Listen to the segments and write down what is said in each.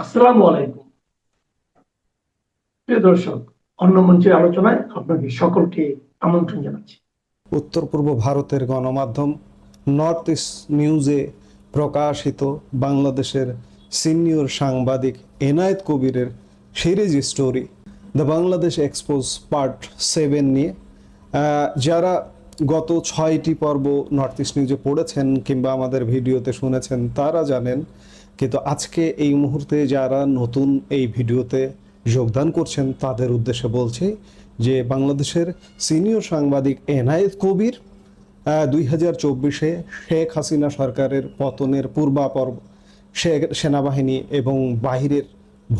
আসসালামু আলাইকুম। প্রিয় দর্শক, অন্য মঞ্চের আলোচনায় আপনাকে সকলকে আমন্ত্রণ জানাচ্ছি। উত্তর পূর্ব ভারতের গণমাধ্যম নর্থ ইস্ট নিউজে প্রকাশিত বাংলাদেশের সিনিয়র সাংবাদিক এনায়েত কবিরের series story the Bangladesh expose part 7 নিয়ে যারা গত 6টি পর্ব নর্থ ইস্ট নিউজে পড়েছেন কিংবা আমাদের ভিডিওতে শুনেছেন তারা জানেন, কিন্তু আজকে এই মুহূর্তে যারা নতুন এই ভিডিওতে যোগদান করছেন তাদের উদ্দেশ্যে বলছি যে বাংলাদেশের সিনিয়র সাংবাদিক এনায়েত কবির 2024-এ শেখ হাসিনা সরকারের পতনের পূর্বাপর সেনাবাহিনী এবং বাহিরের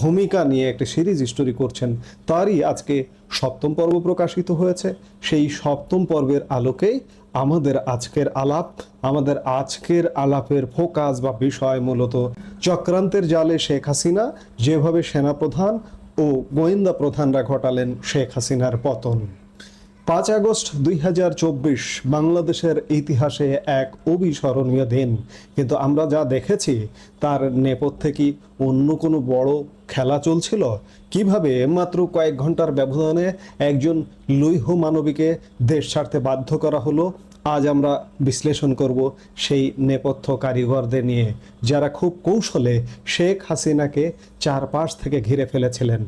ভূমিকা নিয়ে একটা সিরিজ স্টোরি করছেন। তারই আজকে 7ম পর্ব প্রকাশিত হয়েছে। সেই 7ম পর্বের আলোকেই আমাদের আজকের আলাপের ফোকাস বা বিষয় মূলত চক্রান্তের জালে শেখ হাসিনা যেভাবে সেনাপ্রধান ও গোয়েন্দা প্রধানরা ঘটালেন শেখ হাসিনার পতন। 5 আগস্ট 2024 বাংলাদেশের ইতিহাসে এক অবিস্মরণীয় দিন, কিন্তু আমরা যা দেখেছি তার নেপথ্যে কি অন্য কোনো বড় খেলা চলছিল? কিভাবে মাত্র কয়েক ঘন্টার ব্যবধানে একজন লৌহ মানবীকে দেশ ছাড়তে বাধ্য করা হলো, আজ আমরা বিশ্লেষণ করব সেই নেপথ্য কারিগরদের নিয়ে, যারা খুব কৌশলে শেখ হাসিনাকে চারপাশ থেকে ঘিরে ফেলেছিলেন।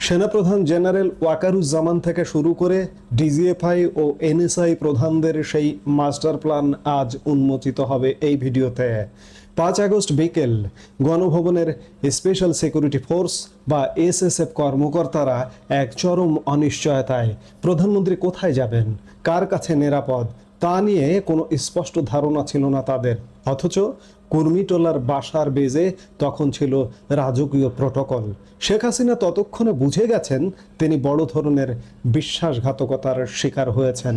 সেনাপ্রধান জেনারেল ওয়াকারুজ্জামান থেকে শুরু করে ডিজিএফআই ও এনএসআই প্রধানদের সেই মাস্টার প্ল্যান আজ উন্মোচিত হবে এই ভিডিওতে। 5 আগস্ট বিকেল গণভবনের স্পেশাল সিকিউরিটি ফোর্স বা এসএসএফ কর্মকর্তারা এক চরম অনিশ্চয়তায়। প্রধানমন্ত্রী কোথায় যাবেন, কার কাছে নিরাপদ তা নিয়ে কোনো স্পষ্ট ধারণা ছিল না তাদের। অথচ কুর্মিটোলার বাসার বেজে তখন ছিল রাজকীয় প্রটোকল। শেখ হাসিনা ততক্ষণে বুঝে গেছেন তিনি বড় ধরনের বিশ্বাসঘাতকতার শিকার হয়েছেন।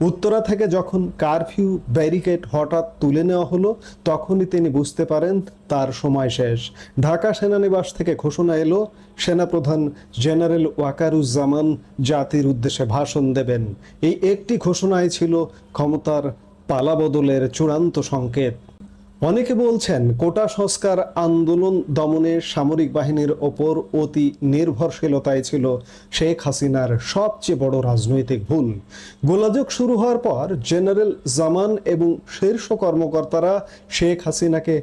উত্তরা থেকে যখন কারফিউ ব্যারিকেড হঠাৎ তুলে নেওয়া হলো, তখনই তিনি বুঝতে পারেন তার সময় শেষ। ঢাকা সেনানিবাস থেকে ঘোষণা এলো সেনাপ্রধান জেনারেল ওয়াকারুজ্জামান জাতির উদ্দেশ্যে ভাষণ দেবেন। এই একটি ঘোষণাই ছিল ক্ষমতার পালাবদলের চূড়ান্ত সংকেত। অনেকে বলছেন কোটা সংস্কার আন্দোলন দমনে সামরিক বাহিনীর ওপর অতি নির্ভরশীলতাই ছিল শেখ হাসিনার সবচেয়ে বড় রাজনৈতিক ভুল। গোলাযোগ শুরু হওয়ার পর জেনারেল জামান এবং শীর্ষ কর্মকর্তারা শেখ হাসিনাকে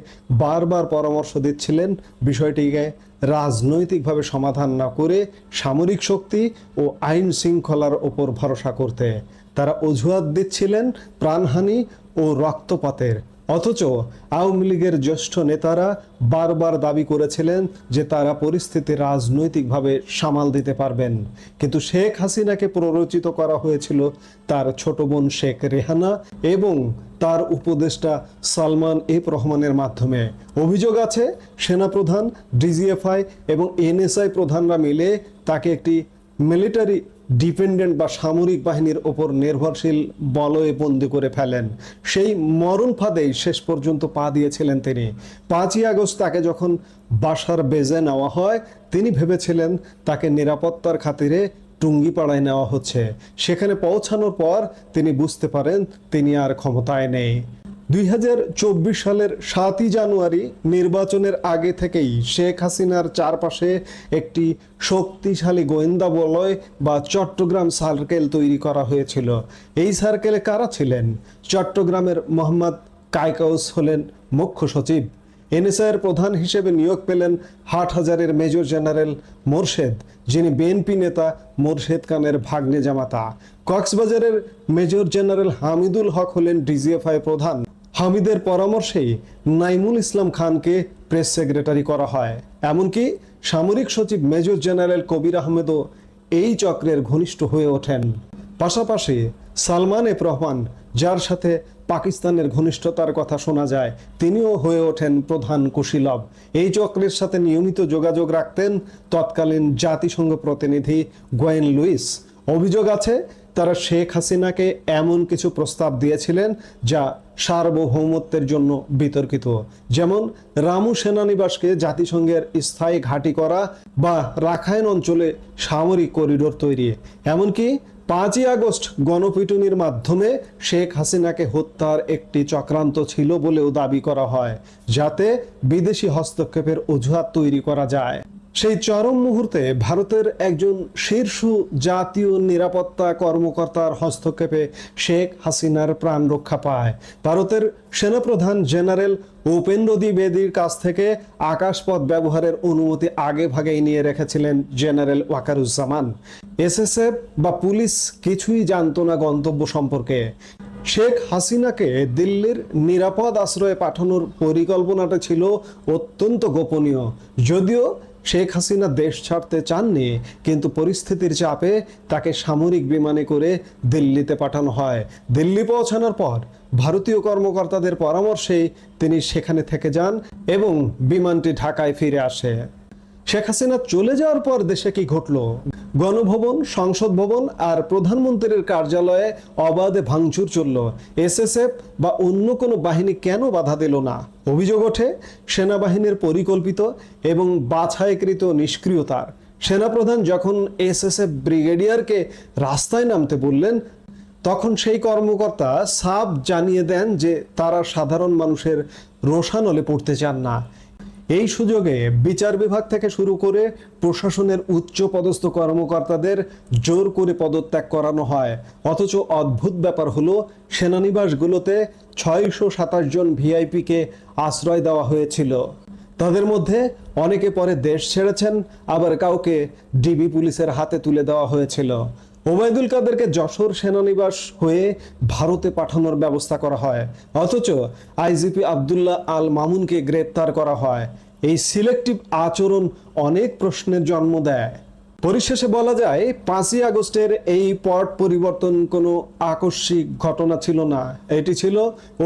বারবার পরামর্শ দিচ্ছিলেন বিষয়টিকে রাজনৈতিকভাবে সমাধান না করে সামরিক শক্তি ও আইন শৃঙ্খলার ওপর ভরসা করতে। তারা অজুহাত দিচ্ছিলেন প্রাণহানি ও রক্তপাতের। অথচ আওয়ামী লীগের জ্যেষ্ঠ নেতারা বারবার দাবি করেছিলেন যে তারা পরিস্থিতি রাজনৈতিকভাবে সামাল দিতে পারবেন। কিন্তু শেখ হাসিনাকে প্ররোচিত করা হয়েছিল তার ছোট বোন শেখ রেহানা এবং তার উপদেষ্টা সালমান এফ রহমানের মাধ্যমে। অভিযোগ আছে সেনাপ্রধান, ডিজিএফআই এবং এনএসআই প্রধানরা মিলে তাকে একটি মিলিটারি ডিপেন্ডেন্ট বা সামরিক বাহিনীর ওপর নির্ভরশীল বলয়ে বন্দী করে ফেলেন। সেই মরণ ফাঁদেই শেষ পর্যন্ত পা দিয়েছিলেন তিনি। 5ই আগস্ট তাকে যখন বাসার বেজে নেওয়া হয়, তিনি ভেবেছিলেন তাকে নিরাপত্তার খাতিরে টুঙ্গিপাড়ায় নেওয়া হচ্ছে। সেখানে পৌঁছানোর পর তিনি বুঝতে পারেন তিনি আর ক্ষমতায় নেই। 2024 সালের 7ই জানুয়ারি নির্বাচনের আগে থেকেই শেখ হাসিনার চারপাশে একটি শক্তিশালী গোয়েন্দা বলয় বা চট্টগ্রাম সার্কেল তৈরি করা হয়েছিল। এই সার্কেলে কারা ছিলেন? চট্টগ্রামের মোহাম্মদ কায়কাউস হলেন মুখ্য সচিব। এনএসআইয়ের প্রধান হিসেবে নিয়োগ পেলেন হাটহাজারের মেজর জেনারেল মোরশেদ, যিনি বিএনপি নেতা মোরশেদ খানের ভাগ্নে জামাতা। কক্সবাজারের মেজর জেনারেল হামিদুল হক হলেন ডিজিএফআই প্রধান। হামিদের পরামর্শেই নাইমুল ইসলাম খানকে প্রেস সেক্রেটারি করা হয়। এমনকি সামরিক সচিব মেজর জেনারেল কবির আহমেদও এই চক্রের ঘনিষ্ঠ হয়ে ওঠেন। পাশাপাশি সালমান এফ রহমান, যার সাথে পাকিস্তানের ঘনিষ্ঠতার কথা শোনা যায়, তিনিও হয়ে ওঠেন প্রধান কুশীলব। এই চক্রের সাথে নিয়মিত যোগাযোগ রাখতেন তৎকালীন জাতিসংঘ প্রতিনিধি গোয়েন লুইস। অভিযোগ আছে তারা শেখ হাসিনাকে এমন কিছু প্রস্তাব দিয়েছিলেন যা সার্বভৌমত্বের জন্য বিতর্কিত, যেমন রামু সেনানিবাসকে জাতিসংঘের স্থায়ী ঘাঁটি করা বা রাখাইন অঞ্চলে সামরিক করিডোর তৈরি। এমনকি 5ই আগস্ট গণপিটুনির মাধ্যমে শেখ হাসিনাকে হত্যার একটি চক্রান্ত ছিল বলেও দাবি করা হয়, যাতে বিদেশি হস্তক্ষেপের অজুহাত তৈরি করা যায়। সেই চরম মুহূর্তে ভারতের একজন শীর্ষ জাতীয় নিরাপত্তা কর্মকর্তার হস্তক্ষেপে শেখ হাসিনার প্রাণ রক্ষা পায়। ভারতের সেনাপ্রধান জেনারেল উপেন্দ্র দ্বিবেদীর কাছ থেকে আকাশপথ ব্যবহারের অনুমতি আগে ভাগেই নিয়ে রেখেছিলেন জেনারেল ওয়াকারুজ্জামান। এসএসএফ বা পুলিশ কিছুই জানতো না গন্তব্য সম্পর্কে। শেখ হাসিনাকে দিল্লির নিরাপদ আশ্রয়ে পাঠানোর পরিকল্পনাটা ছিল অত্যন্ত গোপনীয়। যদিও শেখ হাসিনা দেশ ছাড়তে চাননি, কিন্তু পরিস্থিতির চাপে তাকে সামরিক বিমানে করে দিল্লিতে পাঠানো হয়। দিল্লি পৌঁছানোর পর ভারতীয় কর্মকর্তাদের পরামর্শেই তিনি সেখানে থেকে যান এবং বিমানটি ঢাকায় ফিরে আসে। শেখ হাসিনা চলে যাওয়ার পর দেশে কি ঘটল? গণভবন, সংসদ ভবন আর প্রধানমন্ত্রীর কার্যালয়ে অবাধে ভাঙচুর চলল। এসএসএফ বা অন্য কোনো বাহিনী কেন বাধা দিল না? অভিযোগ ওঠে সেনাবাহিনীর পরিকল্পিত এবং বাছাইকৃত নিষ্ক্রিয়তার। সেনাপ্রধান যখন এসএসএফ ব্রিগেডিয়ারকে রাস্তায় নামতে বললেন, তখন সেই কর্মকর্তা সাফ জানিয়ে দেন যে তারা সাধারণ মানুষের রোষানলে পড়তে চান না। এই সুযোগে বিচার বিভাগ থেকে শুরু করে প্রশাসনের উচ্চ পদস্থ কর্মকর্তাদের জোর করে পদত্যাগ করানো হয়। অথচ অদ্ভুত ব্যাপার হলো, সেনানিবাসগুলোতে 627 জন ভিআইপিকে আশ্রয় দেওয়া হয়েছিল। তাদের মধ্যে অনেকে পরে দেশ ছেড়েছেন, আবার কাউকে ডিবি পুলিশের হাতে তুলে দেওয়া হয়েছিল। ওবায়দুল কাদেরকে যশোর সেনানিবাস হয়ে ভারতে পাঠানোর ব্যবস্থা করা হয়, অথচ আইজিপি আব্দুল্লাহ আল মামুনকে গ্রেপ্তার করা হয়। এই সিলেক্টিভ আচরণ অনেক প্রশ্নের জন্ম দেয়। পরিশেষে বলা যায়, 5ই আগস্টের এই পট পরিবর্তন কোনো আকস্মিক ঘটনা ছিল না। এটি ছিল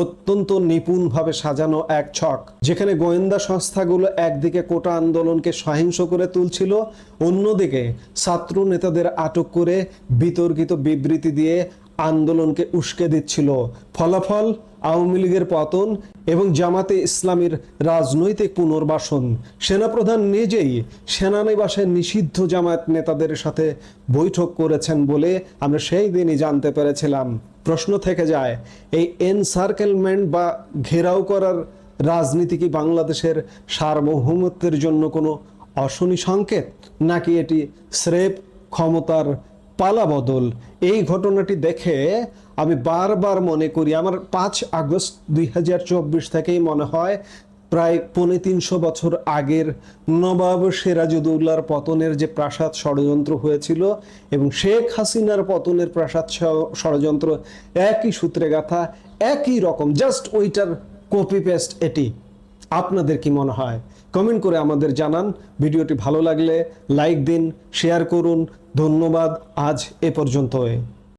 অত্যন্ত নিপুণভাবে সাজানো এক ছক, যেখানে গোয়েন্দা সংস্থাগুলো একদিকে কোটা আন্দোলনকে সহিংস করে তুলছিল, অন্যদিকে ছাত্র নেতাদের আটক করে বিতর্কিত বিবৃতি দিয়ে আন্দোলনকে উস্কে দিচ্ছিল। ফলাফল আওয়ামী লীগের পতন এবং জামাতে ইসলামীর রাজনৈতিক পুনর্বাসন। সেনাপ্রধান নিজেই সেনানিবাসে নিষিদ্ধ জামায়াত নেতাদের সাথে বৈঠক করেছেন বলে আমরা সেই দিনই জানতে পেরেছিলাম। প্রশ্ন থেকে যায়, এই এনসার্কেলমেন্ট বা ঘেরাও করার রাজনীতি কি বাংলাদেশের সার্বভৌমত্বের জন্য কোনো অশনি সংকেত, নাকি এটি স্রেফ ক্ষমতার পালাবদল? এই ঘটনাটি দেখে আমি বারবার মনে করি, আমার 5 আগস্ট 2024 থেকেই মনে হয় প্রায় 350 বছর আগের নবাব সিরাজউদ্দৌলার পতনের যে প্রাসাদ ষড়যন্ত্র হয়েছিল এবং শেখ হাসিনার পতনের প্রাসাদ ষড়যন্ত্র একই সূত্রে গাথা, একই রকম, জাস্ট ওইটার কপি পেস্ট এটি। আপনাদের কি মনে হয়? কমেন্ট করে আমাদের জানান। ভিডিওটি ভালো লাগলে লাইক দিন, শেয়ার করুন। ধন্যবাদ। আজ এ পর্যন্তই।